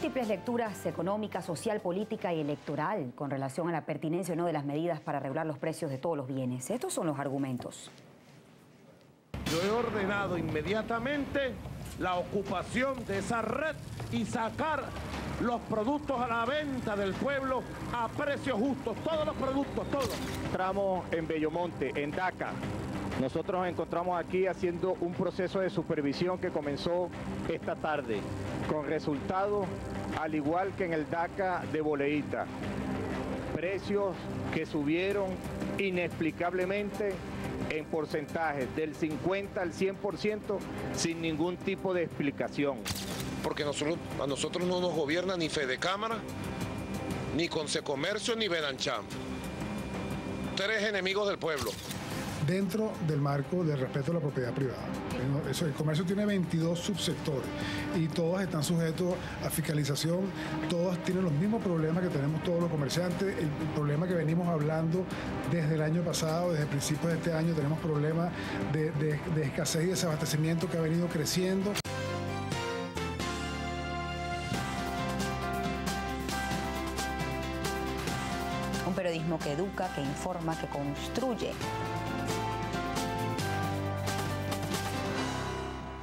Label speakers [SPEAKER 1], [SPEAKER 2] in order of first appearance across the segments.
[SPEAKER 1] Múltiples lecturas económica, social, política y electoral con relación a la pertinencia o no de las medidas para regular los precios de todos los bienes. Estos son los argumentos.
[SPEAKER 2] Yo he ordenado inmediatamente la ocupación de esa red y sacar los productos a la venta del pueblo a precios justos, todos los productos, todos.
[SPEAKER 3] Entramos en Bellomonte, en DACA. Nosotros nos encontramos aquí haciendo un proceso de supervisión que comenzó esta tarde, con resultados al igual que en el DACA de Boleíta. Precios que subieron inexplicablemente en porcentajes del 50 al 100% sin ningún tipo de explicación.
[SPEAKER 4] Porque a nosotros no nos gobierna ni Fedecámara, ni Consecomercio, ni Benancham. Tres enemigos del pueblo.
[SPEAKER 5] Dentro del marco del respeto a la propiedad privada. El comercio tiene 22 subsectores y todos están sujetos a fiscalización, todos tienen los mismos problemas que tenemos todos los comerciantes. El problema que venimos hablando desde el año pasado, desde principios de este año, tenemos problemas de escasez y desabastecimiento que ha venido creciendo.
[SPEAKER 1] Un periodismo que educa, que informa, que construye.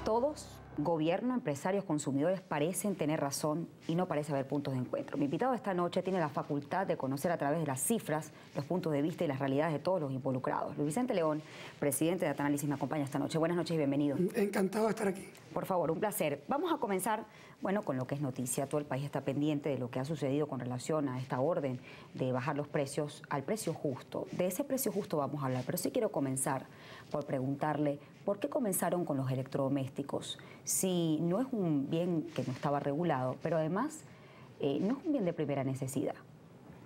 [SPEAKER 1] Todos, gobierno, empresarios, consumidores, parecen tener razón y no parece haber puntos de encuentro. Mi invitado esta noche tiene la facultad de conocer a través de las cifras los puntos de vista y las realidades de todos los involucrados. Luis Vicente León, presidente de Data-Análisis, me acompaña esta noche. Buenas noches y bienvenido.
[SPEAKER 6] Encantado de estar aquí.
[SPEAKER 1] Por favor, un placer. Vamos a comenzar, bueno, con lo que es noticia. Todo el país está pendiente de lo que ha sucedido con relación a esta orden de bajar los precios al precio justo. De ese precio justo vamos a hablar, pero sí quiero comenzar por preguntarle por qué comenzaron con los electrodomésticos. Si no es un bien que no estaba regulado, pero además no es un bien de primera necesidad.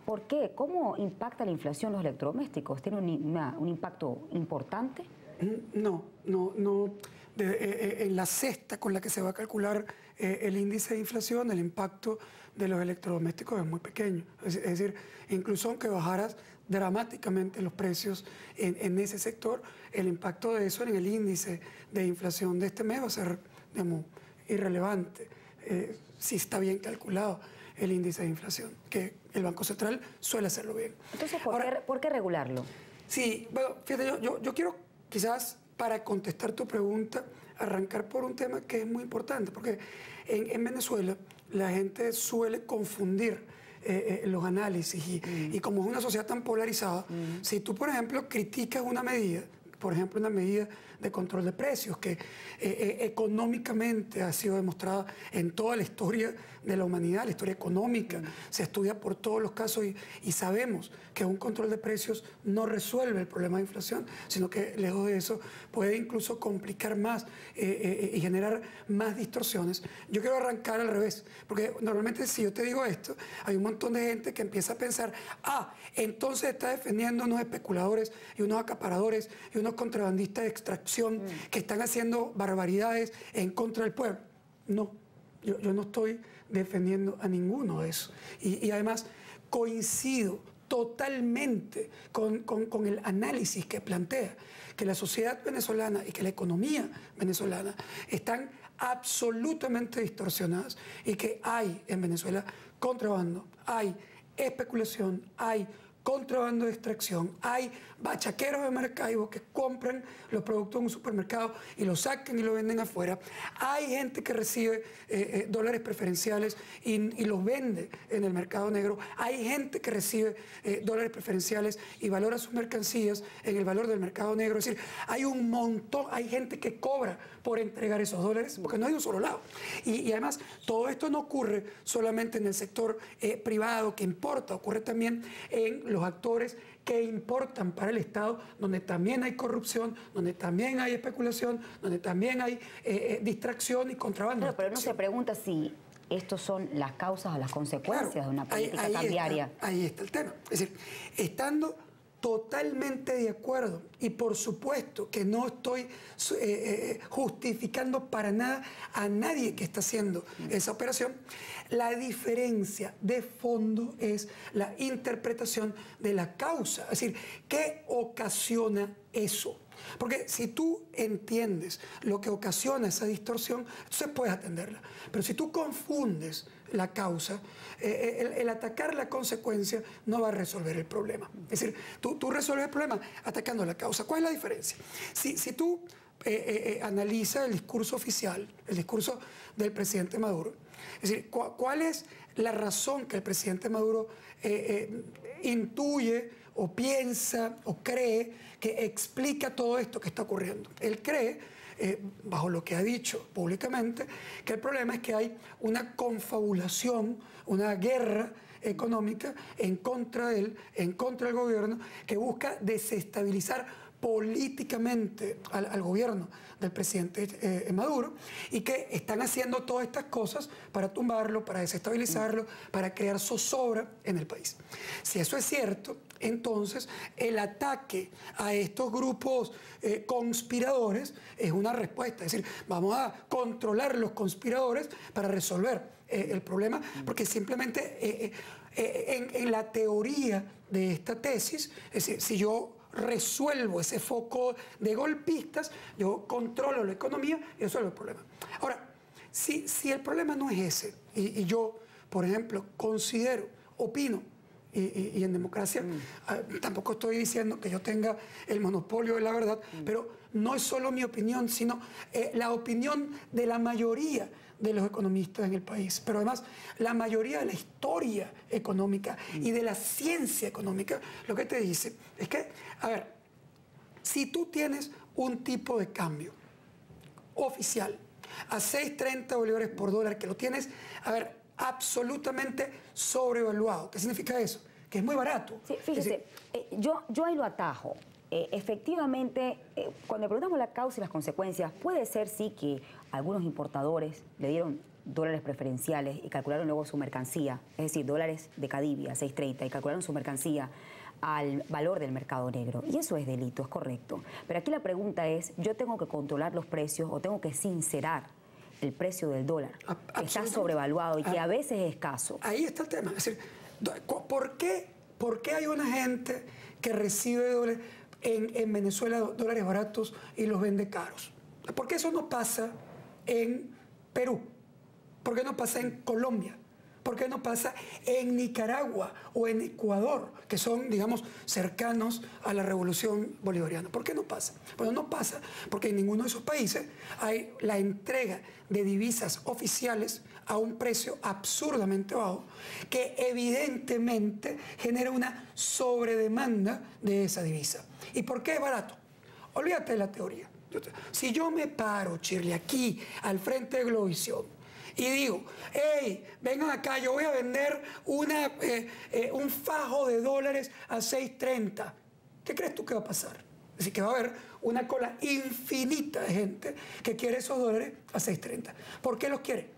[SPEAKER 1] ¿Por qué? ¿Cómo impacta la inflación los electrodomésticos? ¿Tiene un impacto importante?
[SPEAKER 6] No. En la cesta con la que se va a calcular el índice de inflación, el impacto de los electrodomésticos es muy pequeño. Es decir, incluso aunque bajaras dramáticamente los precios en ese sector, el impacto de eso en el índice de inflación de este mes va a ser, digamos, irrelevante. Si está bien calculado el índice de inflación, que el Banco Central suele hacerlo bien.
[SPEAKER 1] Entonces, ¿por qué regularlo?
[SPEAKER 6] Sí, bueno, fíjate, yo quiero quizás, para contestar tu pregunta, arrancar por un tema que es muy importante, porque en Venezuela la gente suele confundir los análisis y como es una sociedad tan polarizada, si tú, por ejemplo, criticas una medida, por ejemplo, una medida de control de precios que económicamente ha sido demostrada en toda la historia de la humanidad, la historia económica, se estudia por todos los casos y sabemos que un control de precios no resuelve el problema de inflación, sino que lejos de eso puede incluso complicar más y generar más distorsiones. Yo quiero arrancar al revés, porque normalmente si yo te digo esto, hay un montón de gente que empieza a pensar, entonces está defendiendo unos especuladores y unos acaparadores y unos contrabandistas de extracción que están haciendo barbaridades en contra del pueblo. No, yo no estoy defendiendo a ninguno de eso. Y además coincido totalmente con el análisis que plantea que la sociedad venezolana y que la economía venezolana están absolutamente distorsionadas y que hay en Venezuela contrabando, hay especulación, hay contrabando de extracción, hay bachaqueros de Maracaibo que compran los productos en un supermercado y los sacan y los venden afuera, hay gente que recibe dólares preferenciales y los vende en el mercado negro, hay gente que recibe dólares preferenciales y valora sus mercancías en el valor del mercado negro, es decir, hay un montón, hay gente que cobra por entregar esos dólares, porque no hay un solo lado. Y además, todo esto no ocurre solamente en el sector privado que importa, ocurre también en los actores que importan para el Estado, donde también hay corrupción, donde también hay especulación, donde también hay distracción y contrabando.
[SPEAKER 1] Claro, pero no se pregunta si estos son las causas o las consecuencias de una política cambiaria.
[SPEAKER 6] Ahí está el tema. Es decir, estando totalmente de acuerdo y por supuesto que no estoy justificando para nada a nadie que está haciendo esa operación, la diferencia de fondo es la interpretación de la causa, es decir, ¿qué ocasiona eso. Porque si tú entiendes lo que ocasiona esa distorsión, entonces puedes atenderla. Pero si tú confundes la causa, el atacar la consecuencia no va a resolver el problema. Es decir, tú resuelves el problema atacando la causa. ¿Cuál es la diferencia? Si tú analizas el discurso oficial, el discurso del presidente Maduro, es decir, ¿cuál es la razón que el presidente Maduro intuye o piensa o cree que explica todo esto que está ocurriendo? Él cree, bajo lo que ha dicho públicamente, que el problema es que hay una confabulación, una guerra económica en contra de él, en contra del gobierno, que busca desestabilizar políticamente al gobierno del presidente Maduro, y que están haciendo todas estas cosas para tumbarlo, para desestabilizarlo, para crear zozobra en el país. Si eso es cierto, entonces el ataque a estos grupos conspiradores es una respuesta. Es decir, vamos a controlar los conspiradores para resolver el problema, porque simplemente en la teoría de esta tesis, es decir, si yo resuelvo ese foco de golpistas, yo controlo la economía y resuelvo el problema. Ahora, si el problema no es ese, y yo, por ejemplo, considero, opino, y en democracia tampoco estoy diciendo que yo tenga el monopolio de la verdad, pero no es solo mi opinión, sino la opinión de la mayoría de los economistas en el país, pero además la mayoría de la historia económica y de la ciencia económica, lo que te dice es que, a ver, si tú tienes un tipo de cambio oficial a 6.30 bolívares por dólar, que lo tienes, a ver, absolutamente sobrevaluado. ¿Qué significa eso? Que es muy barato.
[SPEAKER 1] Sí, fíjese, yo ahí lo atajo. Efectivamente, cuando preguntamos la causa y las consecuencias, puede ser sí que algunos importadores le dieron dólares preferenciales y calcularon luego su mercancía, es decir, dólares de Cadivi a 6.30 y calcularon su mercancía al valor del mercado negro. Y eso es delito, es correcto. Pero aquí la pregunta es, ¿yo tengo que controlar los precios o tengo que sincerar el precio del dólar, que está sobrevaluado y que a veces es escaso?
[SPEAKER 6] Ahí está el tema. Es decir, ¿por qué hay una gente que recibe dólares en Venezuela, dólares baratos, y los vende caros? ¿Por qué eso no pasa en Perú? ¿Por qué no pasa en Colombia? ¿Por qué no pasa en Nicaragua o en Ecuador, que son, digamos, cercanos a la revolución bolivariana? ¿Por qué no pasa? Bueno, no pasa porque en ninguno de esos países hay la entrega de divisas oficiales a un precio absurdamente bajo, que evidentemente genera una sobredemanda de esa divisa. ¿Y por qué es barato? Olvídate de la teoría. Si yo me paro, Shirley, aquí al frente de Globovisión, y digo, hey, vengan acá, yo voy a vender un fajo de dólares a 6.30. ¿Qué crees tú que va a pasar? Es decir, que va a haber una cola infinita de gente que quiere esos dólares a 6.30. ¿Por qué los quiere?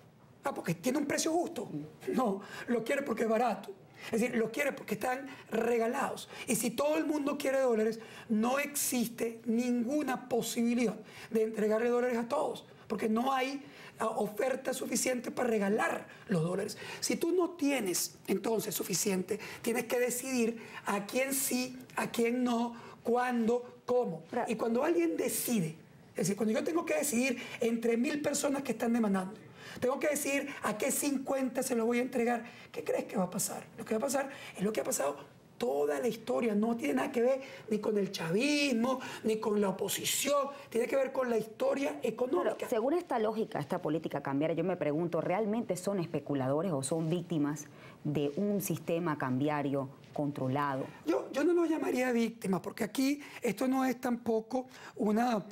[SPEAKER 6] Ah, porque tiene un precio justo. No, lo quiere porque es barato. Es decir, lo quiere porque están regalados. Y si todo el mundo quiere dólares, no existe ninguna posibilidad de entregarle dólares a todos, porque no hay oferta suficiente para regalar los dólares. Si tú no tienes entonces suficiente, tienes que decidir a quién sí, a quién no, cuándo, cómo. Y cuando alguien decide, es decir, cuando yo tengo que decidir entre 1.000 personas que están demandando, tengo que decidir a qué 50 se los voy a entregar, ¿qué crees que va a pasar? Lo que va a pasar es lo que ha pasado toda la historia, no tiene nada que ver ni con el chavismo, ni con la oposición, tiene que ver con la historia económica.
[SPEAKER 1] Claro, según esta lógica, esta política cambiaria, yo me pregunto, ¿realmente son especuladores o son víctimas de un sistema cambiario controlado?
[SPEAKER 6] Yo no lo llamaría víctima, porque aquí esto no es tampoco una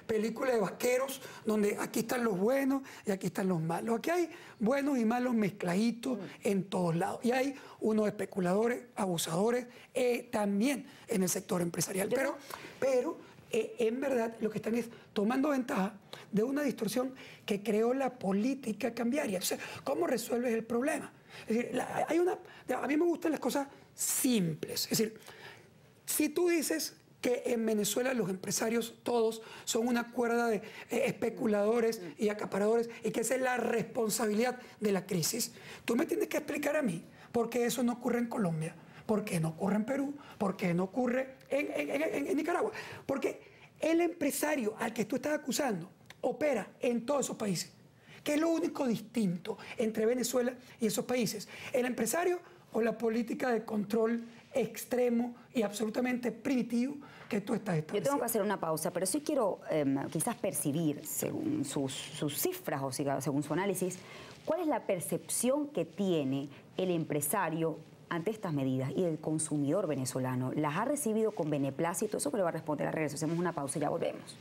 [SPEAKER 6] película de vaqueros donde aquí están los buenos y aquí están los malos. Aquí hay buenos y malos mezcladitos en todos lados. Y hay unos especuladores, abusadores, también en el sector empresarial. Pero en verdad lo que están es tomando ventaja de una distorsión que creó la política cambiaria. Entonces, ¿cómo resuelves el problema? Es decir, a mí me gustan las cosas simples. Es decir, si tú dices que en Venezuela los empresarios todos son una cuerda de especuladores y acaparadores y que esa es la responsabilidad de la crisis, tú me tienes que explicar a mí por qué eso no ocurre en Colombia, por qué no ocurre en Perú, por qué no ocurre en Nicaragua. Porque el empresario al que tú estás acusando opera en todos esos países. ¿Qué es lo único distinto entre Venezuela y esos países? ¿El empresario o la política de control extremo y absolutamente primitivo que tú estás estableciendo?
[SPEAKER 1] Yo tengo que hacer una pausa, pero sí quiero quizás percibir, según sus cifras o según su análisis, cuál es la percepción que tiene el empresario ante estas medidas y el consumidor venezolano. ¿Las ha recibido con beneplácito? Eso que le va a responder al regreso. Hacemos una pausa y ya volvemos.